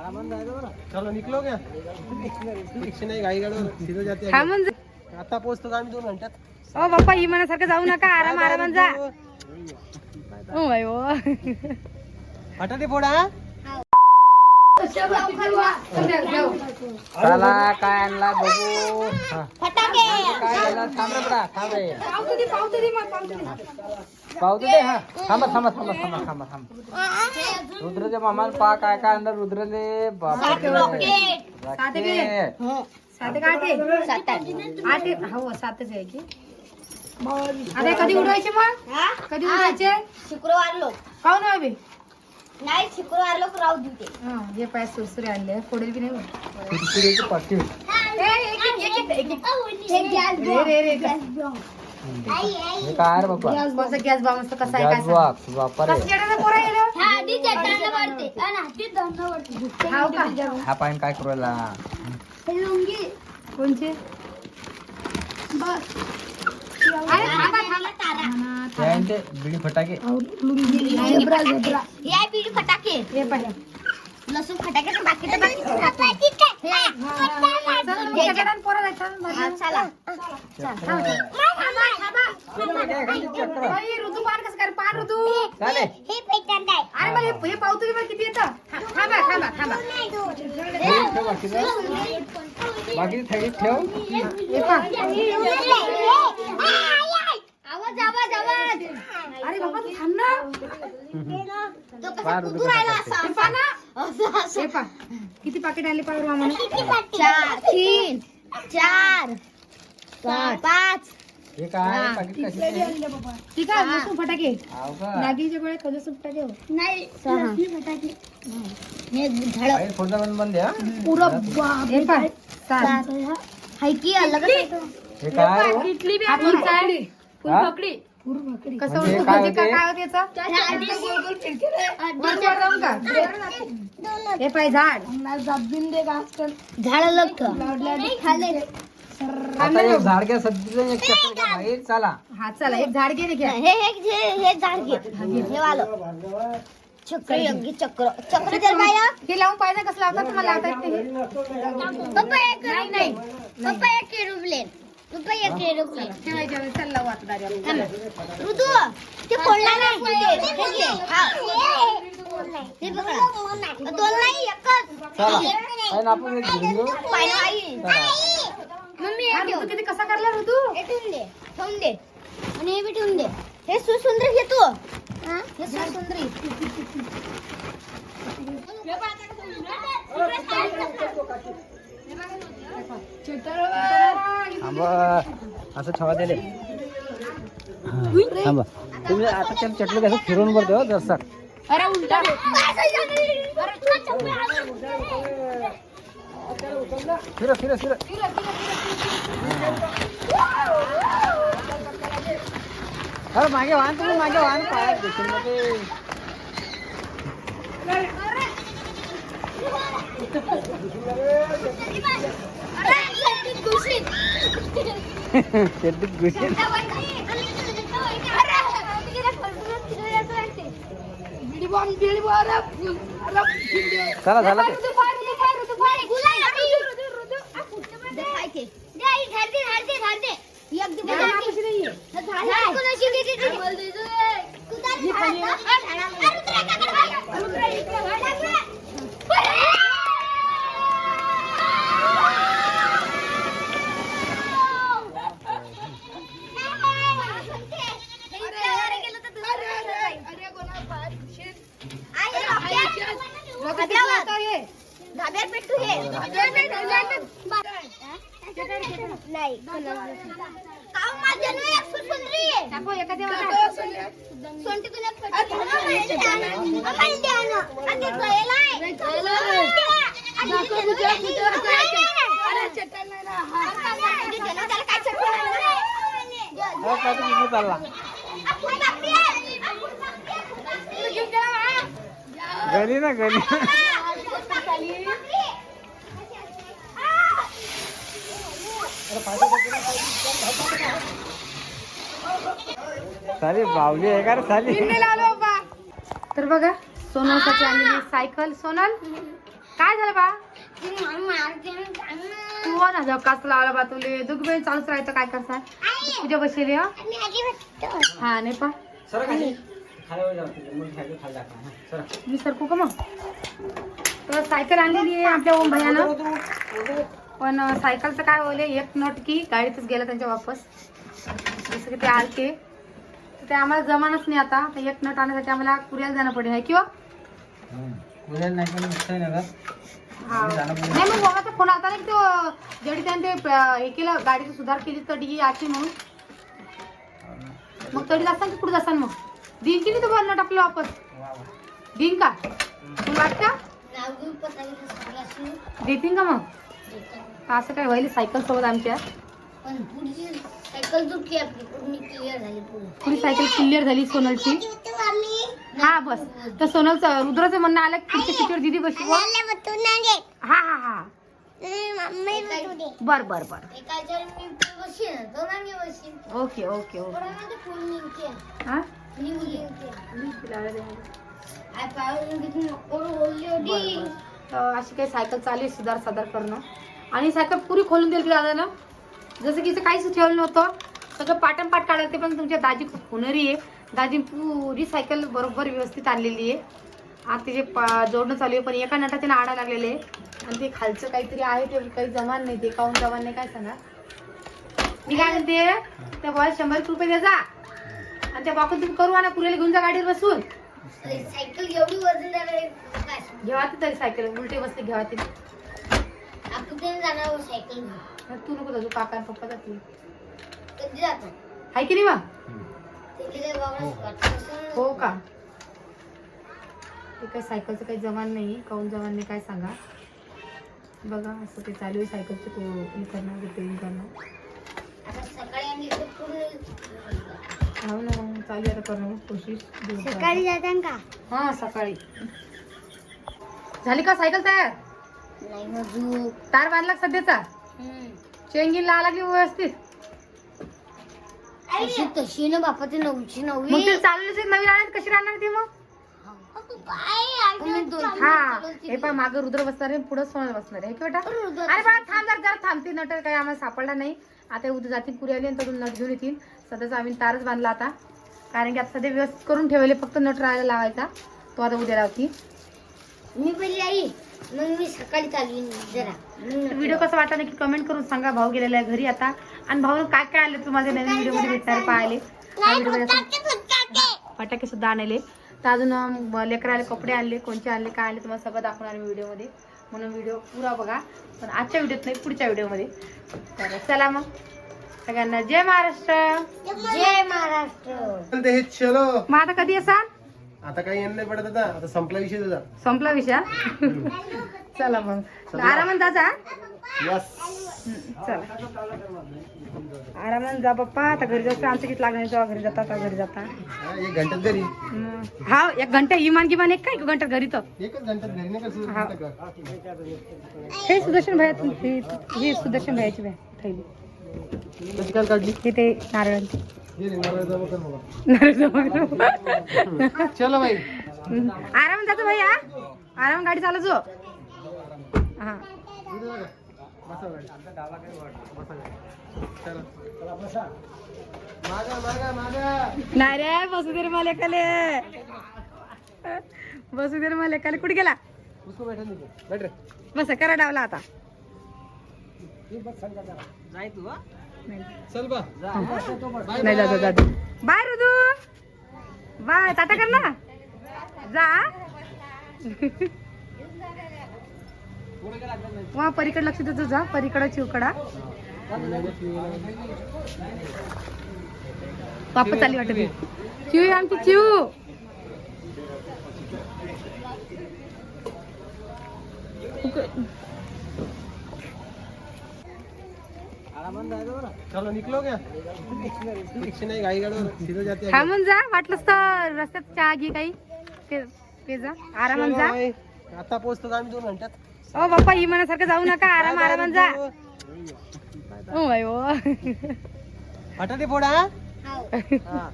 चलो निकलो क्या नाही गाडी गाडीवर सीधे जाते आता पोहोचतो आम्ही 2 घंट्यात. ओ बाप्पा ही मनासारखं जाऊ नका आराम आरामात जा. ओ बाई ओ फटाटे फोडा. चला काय आणला बघू. फटाके काय झालं थांब रे बडा थांब रे. पावतो दे. हा थांबा थांबा थांबा थांबा थांबा थांबा. रुद्रचे मामा पा काय काय आणलं रुद्रले. आठ हो 7च आहे की. आता कधी उडवायचे मग कधी उडवायचे. शुक्रवार लोक पाहू ना अभि नाही शुक्रवार लोक राहू देते. हे पाय सुरसुरे आणले फोडेल की नाही. पाठी हे काय रे बाबा. गॅस बॉम्ब असतो कसा आहे गॅस बॉक्स बापा रे. हा पाहिन काय करू राहिला. कोणचे त्यांचे बिडी फटाके. या बिडी फटाके हे पाहिजे लसूण फटाके बाकी चला ऋतू पान कसं कर पान ऋतू. चालेल हे पैठण काय अरे मला हे पावतो किती येतं. थांबा थांबा थांबा बाकी थैली ठेव. हे पा आवाज आवाज आवाज. अरे बाबा तू थांब ना. तो कसा कुदू राहिला असा हे पा ना. असं हे पा किती पाकिट आणले पावर मामाने. 4 3 4 5 हे काय पाकिट कशी. ठीक आहे लसूण फटाके हाव का. नागीच्या गोळ्या खजून फटाके हो. नाही फटाके हे झडप बाहेर फोडता बंद द्या. हे पा 7 हाय की अलग हे काय हो? हा तुमचा आहे. हा? कसं म्हणजे होतं काय म्हणजे होते? काय होते याचं? वर जाऊन का हे पाय झाड झाड लग खाले आता एक झाड घ्या सध्या एक चक्कर घ्या बाहेर चला. हा चला एक झाड घे घ्या. हे झाड घे हे वालं चक्र योग्य चक्र चक्र जर काय हे लावून पाहिजे कसं लावतात तुम्हाला लावता येत नाही. पप्पा एक नाही पप्पा एक एरोप्लेन पप्पा एक एरोप्लेन ठेवायच्या वेळेस चल लावू आता दारावर. ऋतू ते फोडला नाही हे घे. हा. हे पकडा दोन नाही एकच चला काय आपण एक घेऊन घेऊ. पाहिलं आई मम्मी हा, ऋतू किती कसा करला ऋतू. हे ठेवून दे आणि हे बी ठेवून दे. हे सुसुंदरी घे तू हे सुसुंदरी थांबा असं ठेवा दिले. थांबा तुम्ही आता त्या चटणी कसं फिरून बरं हो जरसा. अरे उलटा फिरा फिरा फिरा. अरे मागे वाहन तुम्ही मागे वाहन पायात देखील मध्ये. चड्डीत घुसेल. चला झालं ते. धाब्यात पेटू हे नाही काव माझ्या नाही एक सुंदरी टाको एखाद्या सोंटीतून एक फटका आपण द्या ना आणि गळेलाय अरे चटण नाही ना त्याला काय चटण चालला घरी ना घरी. सारी बावली आहे का रे साली. तर बघा सोनलसाठी आणलेली सायकल. सोनल काय झालं बा तू ना झकास लावला बा तुले दोघी बहीण चालूच राहायचं काय करता तुझ्या बसेल हा नाही पा सर खाली खाली जाऊ मग खाली खाली टाका सर मी सरकू का मग तर सायकल आणलेली आहे आपल्या ओम भैयानं पण सायकलचं काय होईल एक नट की गाडीतच गेला त्यांच्या वापस जसं की ते आलते तर ते आम्हाला जमानच नाही आता तर एक नट आणण्यासाठी आम्हाला कुऱ्याला जाणं पडेल आहे किंवा कुऱ्याला नाही पण निघता येणार हा नाही मग बाबाचा फोन आला ना की तो जडी त्याने ते हे केलं गाडीची सुधार केली तडी याची म्हणून मग तडी असताना की पुढे असताना मग दिन की नाही तो नट आपलं वापस दिन का तुला वाटतं देतील का मग असं काय व्हायला सायकल सोबत आमच्या सायकल तुटली आपली पूर्ण क्लिअर झाली पुढी सायकल क्लिअर झाली सोनलची हा बस तर सोनलचं रुद्राचं म्हणणं आलं पुढच्या सीटवर दिदी बसली हा हा हा बर बर बर ओके ओके ओके हा अशी काही सायकल चालू सुधार साधार करणं आणि सायकल पुरी खोलून दिली दादानं जसं की काहीच ठेवलं नव्हतं सगळं पाटणपाट काढायला ते पण तुमच्या दाजी खूप हुनरी आहे दाजी पुरी सायकल बरोबर व्यवस्थित आणलेली आहे आता तिचे जोडणं चालू आहे पण एका नटात आडा लागलेले आहे आणि ते खालचं काहीतरी आहे ते काही जमान नाही ते काऊन जमान नाही काय सांगा मी काय म्हणते त्या बॉल 100 रुपये द्या जा आणि त्या बाकून तुम्ही करू आणा पुरेला घेऊन जा गाडीवर बसून सायकल एवढी वजनदार आहे घेवा तरी सायकल उलटे बसले घेवा ती आपण ते जाणार सायकल तू नको जाऊ काका आणि पप्पा जातील कधी जातो हाय की नाही मग तिथे काय बाबा हो का ते काय सायकलचं काही जमान नाही काऊन जमान नाही काय सांगा बघा असं ते चालू आहे सायकलचं तो हे करणं रिपेअरिंग करणं आता सकाळी आम्ही इथे पूर्ण हो ना चालू आता करणं कोशिश सकाळी जातान का हा सकाळी झाली का सायकल तयार नाही मजू तार बांधला का सध्याचा चेंगिन ला लागली व्यवस्थित अशी तशी ना बापा ते 9ची 9 मग ते चाललेच नवीन आणत कशी राहणार ती मग हा हे पण मागं रुद्र बसणार आहे पुढे सोनल बसणार आहे बेटा अरे बा थांब जरा थांबते नटर काही आम्हाला सापडला नाही आता उद्या जातील पुरी आली आणि तडून नट घेऊन येतील सध्याचा आम्ही तारच बांधला आता कारण की आता सध्या व्यवस्थित करून ठेवले फक्त नट राहायला लावायचा तो आता उद्या लावती मी पहिली आई मग मी सकाळी चालली जरा व्हिडिओ कसा वाटला नक्की कमेंट करून सांगा भाऊ गेलेला आहे घरी आता आणि भाऊ काय काय आले तुम्हाला नवीन व्हिडिओ मध्ये भेटणार पाहिले फटाके सुद्धा आणले तर अजून लेकराले कपडे आणले कोणते आणले काय आणले तुम्हाला सगळं दाखवणार व्हिडिओ मध्ये म्हणून व्हिडिओ पुरा बघा पण आजच्या व्हिडिओत नाही पुढच्या व्हिडिओमध्ये तर चला मग सगळ्यांना जय महाराष्ट्र जय महाराष्ट्र हे चलो मग आता कधी असाल आता काही येणं नाही पडत आता संपला विषय तुझा संपला विषय चला मग आरामात जा जा यस चला आरामात जा पप्पा आता घरी जाऊ आमचं किती लागणार जेव्हा घरी जाता का घरी जाता 1 घंट्यात घरी हा 1 घंटा इमान गिमान एक काय 1 घंटा घरी तर 1 घंट्यात घरी नाही का हे सुदर्शन भैया ही सुदर्शन भैयाची थैली कशी काल काढली हे ते नारळांची हे रे, नारळ जमा कर मला. नारळ जमा. चलो भाई आराम जातो भैया आराम गाडी चालवतो हा इथे बघा. बसा गाडी. बसा गाडी. चला. चला बसा. मागा मागा मागा नाही रे बसू दे रे मला एकाले बसू दे रे मला एकाले कुठे गेला उसको बैठा नहीं बैठ रे बस करा डावला आता नाही तू हा चल बा नाही जातो जातो बाय रुदू बाय टाटा कर ना जा वा परीकडे लक्ष देतो जा परीकडा चिवकडा वापस आली वाटत चिव आमची चिव चलो निकलो क्या रिक्शा नाही गाडी गाडीवर सीधे जाते थांबून जा वाटलंच तर रस्त्यात चहा घे काही पे जा आरामात जा आता पोहोचतो आम्ही 2 घंट्यात ओ बाप्पा इमानासारखं जाऊ नका आरामात जा ओ बाई ओ बटाटे फोडा हाव हा